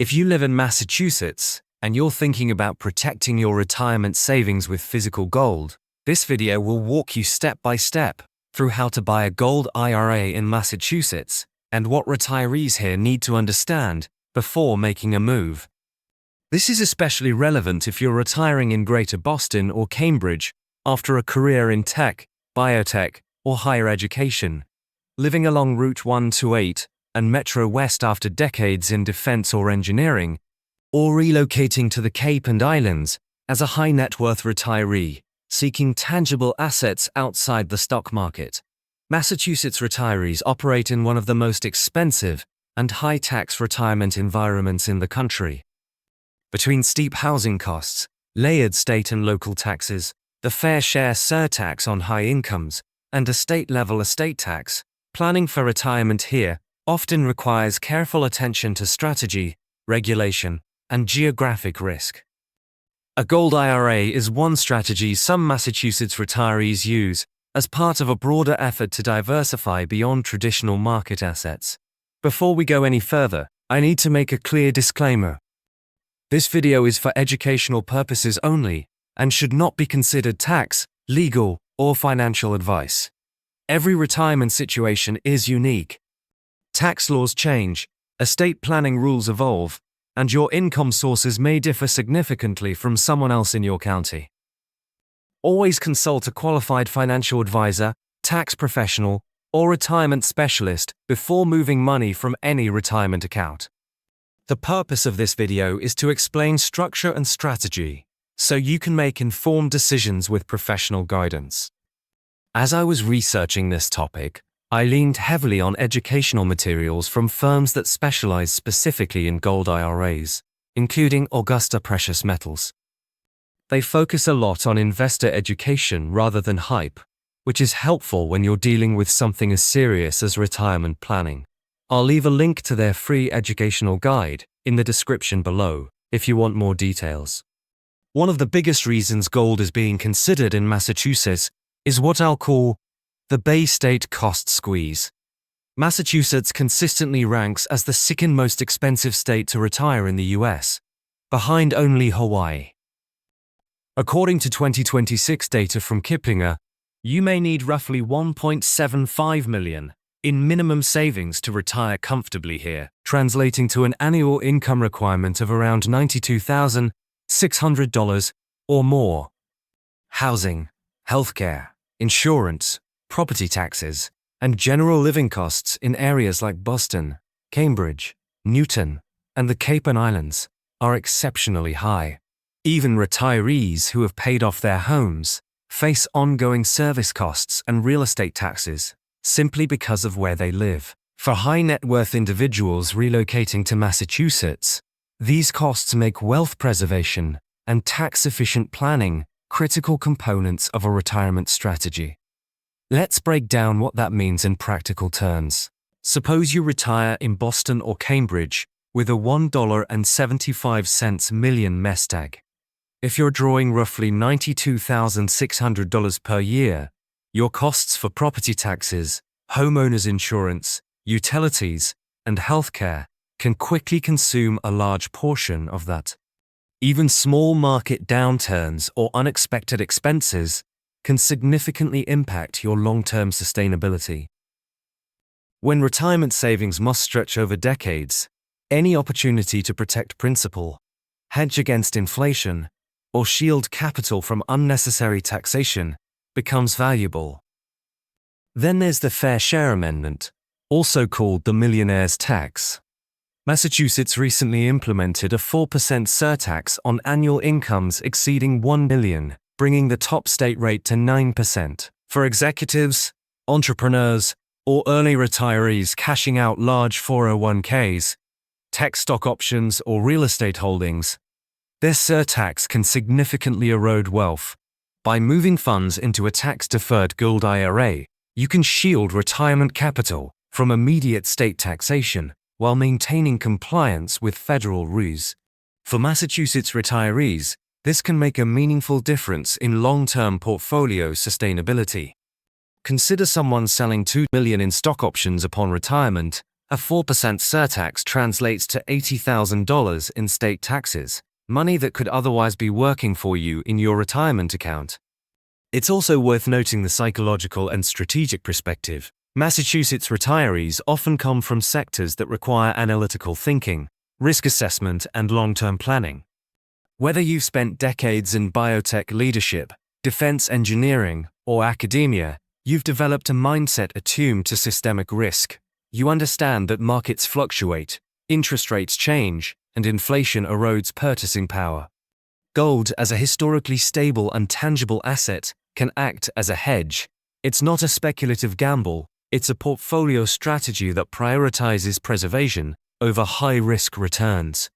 If you live in Massachusetts and you're thinking about protecting your retirement savings with physical gold, this video will walk you step by step through how to buy a gold IRA in Massachusetts and what retirees here need to understand before making a move. This is especially relevant if you're retiring in Greater Boston or Cambridge after a career in tech, biotech, or higher education, living along Route 128 and Metro West after decades in defense or engineering, or relocating to the Cape and Islands as a high net worth retiree seeking tangible assets outside the stock market. Massachusetts retirees operate in one of the most expensive and high-tax retirement environments in the country. Between steep housing costs, layered state and local taxes, the fair share surtax on high incomes, and a state-level estate tax, planning for retirement here often requires careful attention to strategy, regulation, and geographic risk. A gold IRA is one strategy some Massachusetts retirees use as part of a broader effort to diversify beyond traditional market assets. Before we go any further, I need to make a clear disclaimer. This video is for educational purposes only and should not be considered tax, legal, or financial advice. Every retirement situation is unique. Tax laws change, estate planning rules evolve, and your income sources may differ significantly from someone else in your county. Always consult a qualified financial advisor, tax professional, or retirement specialist before moving money from any retirement account. The purpose of this video is to explain structure and strategy, so you can make informed decisions with professional guidance. As I was researching this topic, I leaned heavily on educational materials from firms that specialize specifically in gold IRAs, including Augusta Precious Metals. They focus a lot on investor education rather than hype, which is helpful when you're dealing with something as serious as retirement planning. I'll leave a link to their free educational guide in the description below if you want more details. One of the biggest reasons gold is being considered in Massachusetts is what I'll call the Bay State cost squeeze. Massachusetts consistently ranks as the second most expensive state to retire in the US, behind only Hawaii. According to 2026 data from Kiplinger, you may need roughly $1.75 million in minimum savings to retire comfortably here, translating to an annual income requirement of around $92,600 or more. Housing, healthcare, insurance, property taxes, and general living costs in areas like Boston, Cambridge, Newton, and the Cape and Islands are exceptionally high. Even retirees who have paid off their homes face ongoing service costs and real estate taxes simply because of where they live. For high net worth individuals relocating to Massachusetts, these costs make wealth preservation and tax-efficient planning critical components of a retirement strategy. Let's break down what that means in practical terms. Suppose you retire in Boston or Cambridge with a $1.75 million nest egg. If you're drawing roughly $92,600 per year, your costs for property taxes, homeowners insurance, utilities, and healthcare can quickly consume a large portion of that. Even small market downturns or unexpected expenses can significantly impact your long-term sustainability. When retirement savings must stretch over decades, any opportunity to protect principal, hedge against inflation, or shield capital from unnecessary taxation becomes valuable. Then there's the Fair Share Amendment, also called the Millionaire's Tax. Massachusetts recently implemented a 4% surtax on annual incomes exceeding $1 million, bringing the top state rate to 9%. For executives, entrepreneurs, or early retirees cashing out large 401ks, tech stock options, or real estate holdings, this surtax can significantly erode wealth. By moving funds into a tax-deferred gold IRA, you can shield retirement capital from immediate state taxation while maintaining compliance with federal rules. For Massachusetts retirees, this can make a meaningful difference in long-term portfolio sustainability. Consider someone selling $2 million in stock options upon retirement A 4% surtax translates to $80,000 in state taxes, money that could otherwise be working for you in your retirement account. It's also worth noting the psychological and strategic perspective. Massachusetts retirees often come from sectors that require analytical thinking, risk assessment, and long-term planning. Whether you've spent decades in biotech leadership, defense engineering, or academia, you've developed a mindset attuned to systemic risk. You understand that markets fluctuate, interest rates change, and inflation erodes purchasing power. Gold, as a historically stable and tangible asset, can act as a hedge. It's not a speculative gamble, it's a portfolio strategy that prioritizes preservation over high-risk returns.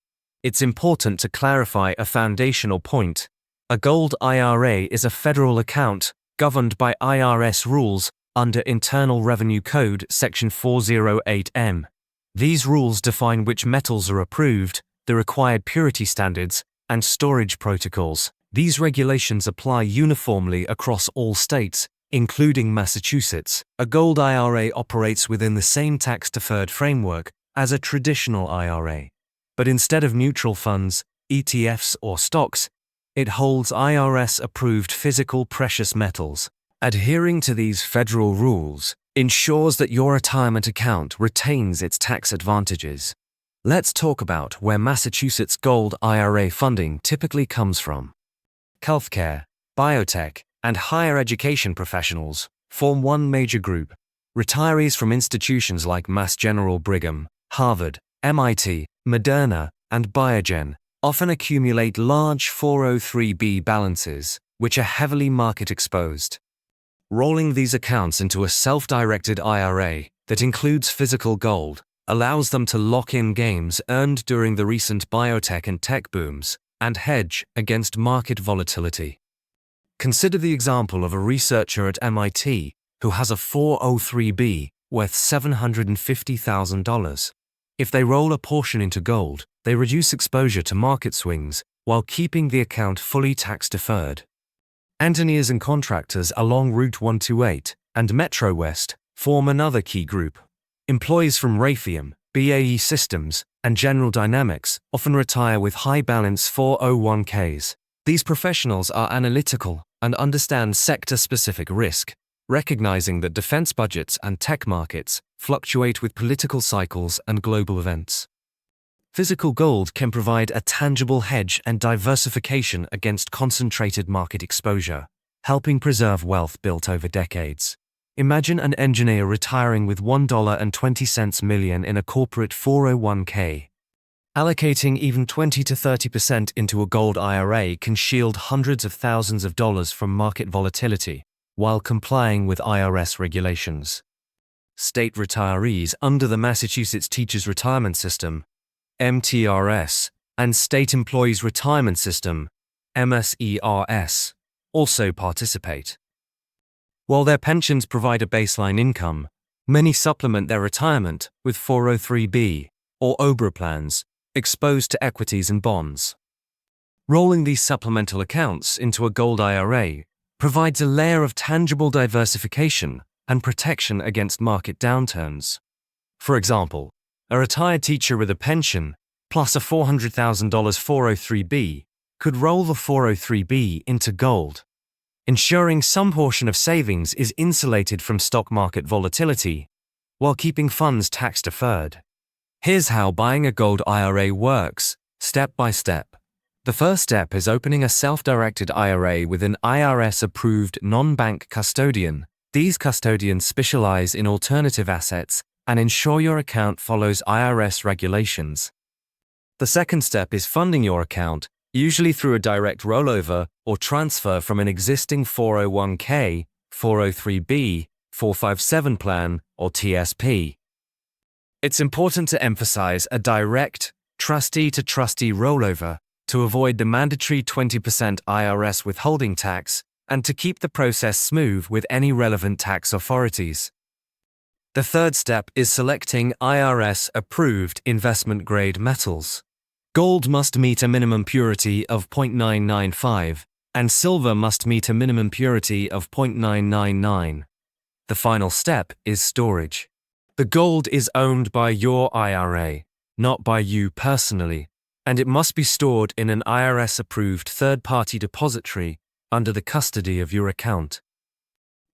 It's important to clarify a foundational point. A gold IRA is a federal account governed by IRS rules under Internal Revenue Code Section 408M. These rules define which metals are approved, the required purity standards, and storage protocols. These regulations apply uniformly across all states, including Massachusetts. A gold IRA operates within the same tax-deferred framework as a traditional IRA. But instead of mutual funds, ETFs, or stocks, it holds IRS-approved physical precious metals. Adhering to these federal rules ensures that your retirement account retains its tax advantages. Let's talk about where Massachusetts Gold IRA funding typically comes from. Healthcare, biotech, and higher education professionals form one major group. Retirees from institutions like Mass General Brigham, Harvard, MIT, Moderna, and Biogen often accumulate large 403(b) balances, which are heavily market exposed. Rolling these accounts into a self-directed IRA that includes physical gold allows them to lock in gains earned during the recent biotech and tech booms and hedge against market volatility. Consider the example of a researcher at MIT who has a 403(b) worth $750,000. If they roll a portion into gold, they reduce exposure to market swings while keeping the account fully tax-deferred. Engineers and contractors along Route 128 and Metro West form another key group. Employees from Raytheon, BAE Systems, and General Dynamics often retire with high-balance 401ks. These professionals are analytical and understand sector-specific risk, recognizing that defense budgets and tech markets fluctuate with political cycles and global events. Physical gold can provide a tangible hedge and diversification against concentrated market exposure, helping preserve wealth built over decades. Imagine an engineer retiring with $1.20 million in a corporate 401k. Allocating even 20 to 30% into a gold IRA can shield hundreds of thousands of dollars from market volatility, while complying with IRS regulations. State retirees under the Massachusetts Teachers Retirement System, MTRS, and State Employees Retirement System, MSERS, also participate. While their pensions provide a baseline income, many supplement their retirement with 403(b) or OBRA plans exposed to equities and bonds. Rolling these supplemental accounts into a gold IRA provides a layer of tangible diversification and protection against market downturns. For example, a retired teacher with a pension plus a $400,000 403(b) could roll the 403(b) into gold, ensuring some portion of savings is insulated from stock market volatility while keeping funds tax-deferred. Here's how buying a gold IRA works, step by step. The first step is opening a self-directed IRA with an IRS-approved non-bank custodian. These custodians specialize in alternative assets and ensure your account follows IRS regulations. The second step is funding your account, usually through a direct rollover or transfer from an existing 401k, 403(b), 457 plan, or TSP. It's important to emphasize a direct, trustee-to-trustee rollover to avoid the mandatory 20% IRS withholding tax and to keep the process smooth with any relevant tax authorities. The third step is selecting IRS-approved investment-grade metals. Gold must meet a minimum purity of 0.995, and silver must meet a minimum purity of 0.999. The final step is storage. The gold is owned by your IRA, not by you personally, and it must be stored in an IRS-approved third-party depository under the custody of your account.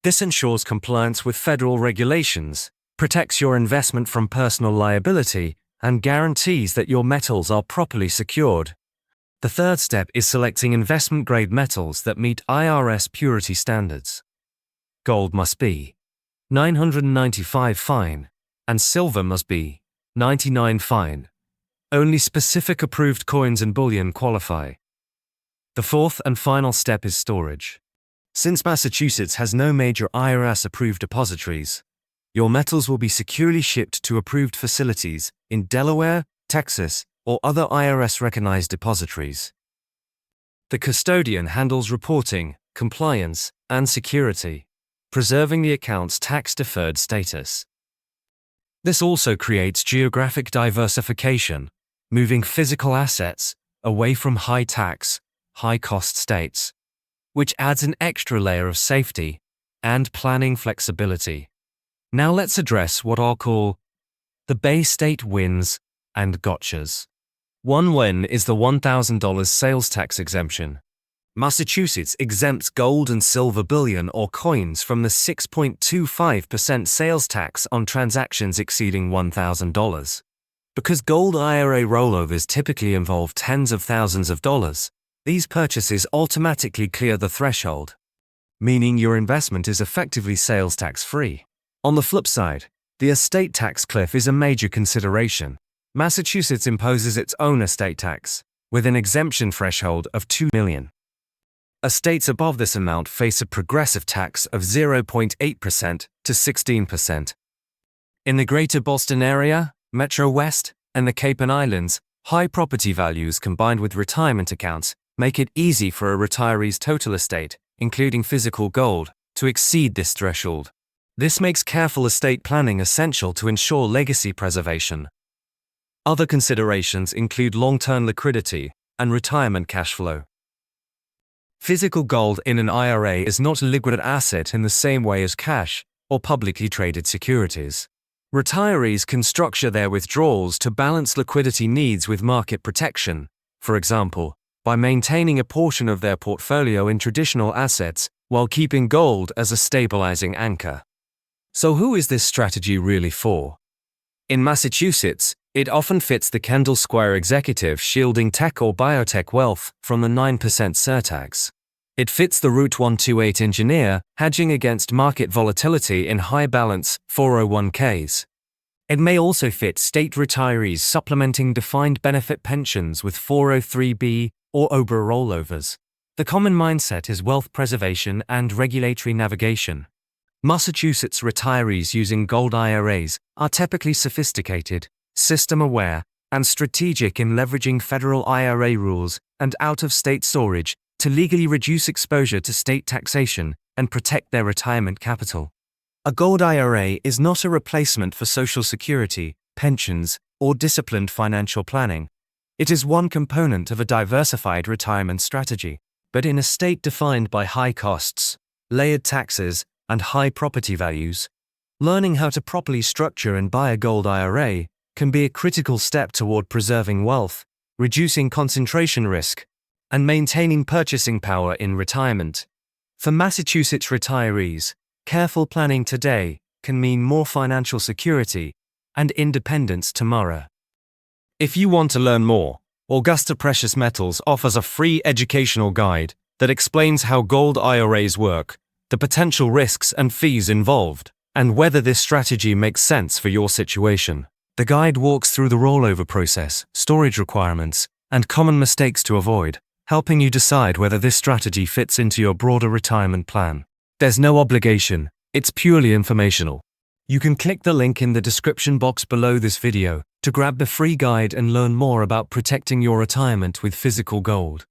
This ensures compliance with federal regulations, protects your investment from personal liability, and guarantees that your metals are properly secured. The third step is selecting investment-grade metals that meet IRS purity standards. Gold must be 995 fine, and silver must be 99 fine. Only specific approved coins and bullion qualify. The fourth and final step is storage. Since Massachusetts has no major IRS-approved depositories, your metals will be securely shipped to approved facilities in Delaware, Texas, or other IRS-recognized depositories. The custodian handles reporting, compliance, and security, preserving the account's tax-deferred status. This also creates geographic diversification, moving physical assets away from high-tax, high-cost states, which adds an extra layer of safety and planning flexibility. Now let's address what I'll call the Bay State wins and gotchas. One win is the $1,000 sales tax exemption. Massachusetts exempts gold and silver bullion or coins from the 6.25% sales tax on transactions exceeding $1,000. Because gold IRA rollovers typically involve tens of thousands of dollars, these purchases automatically clear the threshold, meaning your investment is effectively sales tax-free. On the flip side, the estate tax cliff is a major consideration. Massachusetts imposes its own estate tax, with an exemption threshold of $2 million. Estates above this amount face a progressive tax of 0.8% to 16%. In the Greater Boston area, Metro West, and the Cape and Islands, high property values combined with retirement accounts make it easy for a retiree's total estate, including physical gold, to exceed this threshold. This makes careful estate planning essential to ensure legacy preservation. Other considerations include long-term liquidity and retirement cash flow. Physical gold in an IRA is not a liquid asset in the same way as cash or publicly traded securities. Retirees can structure their withdrawals to balance liquidity needs with market protection, for example, by maintaining a portion of their portfolio in traditional assets while keeping gold as a stabilizing anchor. So who is this strategy really for? In Massachusetts, it often fits the Kendall Square executive shielding tech or biotech wealth from the 9% surtax. It fits the Route 128 engineer hedging against market volatility in high-balance 401ks. It may also fit state retirees supplementing defined benefit pensions with 403b or OBRA rollovers. The common mindset is wealth preservation and regulatory navigation. Massachusetts retirees using gold IRAs are typically sophisticated, system-aware, and strategic in leveraging federal IRA rules and out-of-state storage to legally reduce exposure to state taxation and protect their retirement capital. A gold IRA is not a replacement for Social Security, pensions, or disciplined financial planning. It is one component of a diversified retirement strategy, but in a state defined by high costs, layered taxes, and high property values. Learning how to properly structure and buy a gold IRA can be a critical step toward preserving wealth, reducing concentration risk, and maintaining purchasing power in retirement. For Massachusetts retirees, careful planning today can mean more financial security and independence tomorrow. If you want to learn more, Augusta Precious Metals offers a free educational guide that explains how gold IRAs work, the potential risks and fees involved, and whether this strategy makes sense for your situation. The guide walks through the rollover process, storage requirements, and common mistakes to avoid, helping you decide whether this strategy fits into your broader retirement plan. There's no obligation, it's purely informational. You can click the link in the description box below this video to grab the free guide and learn more about protecting your retirement with physical gold.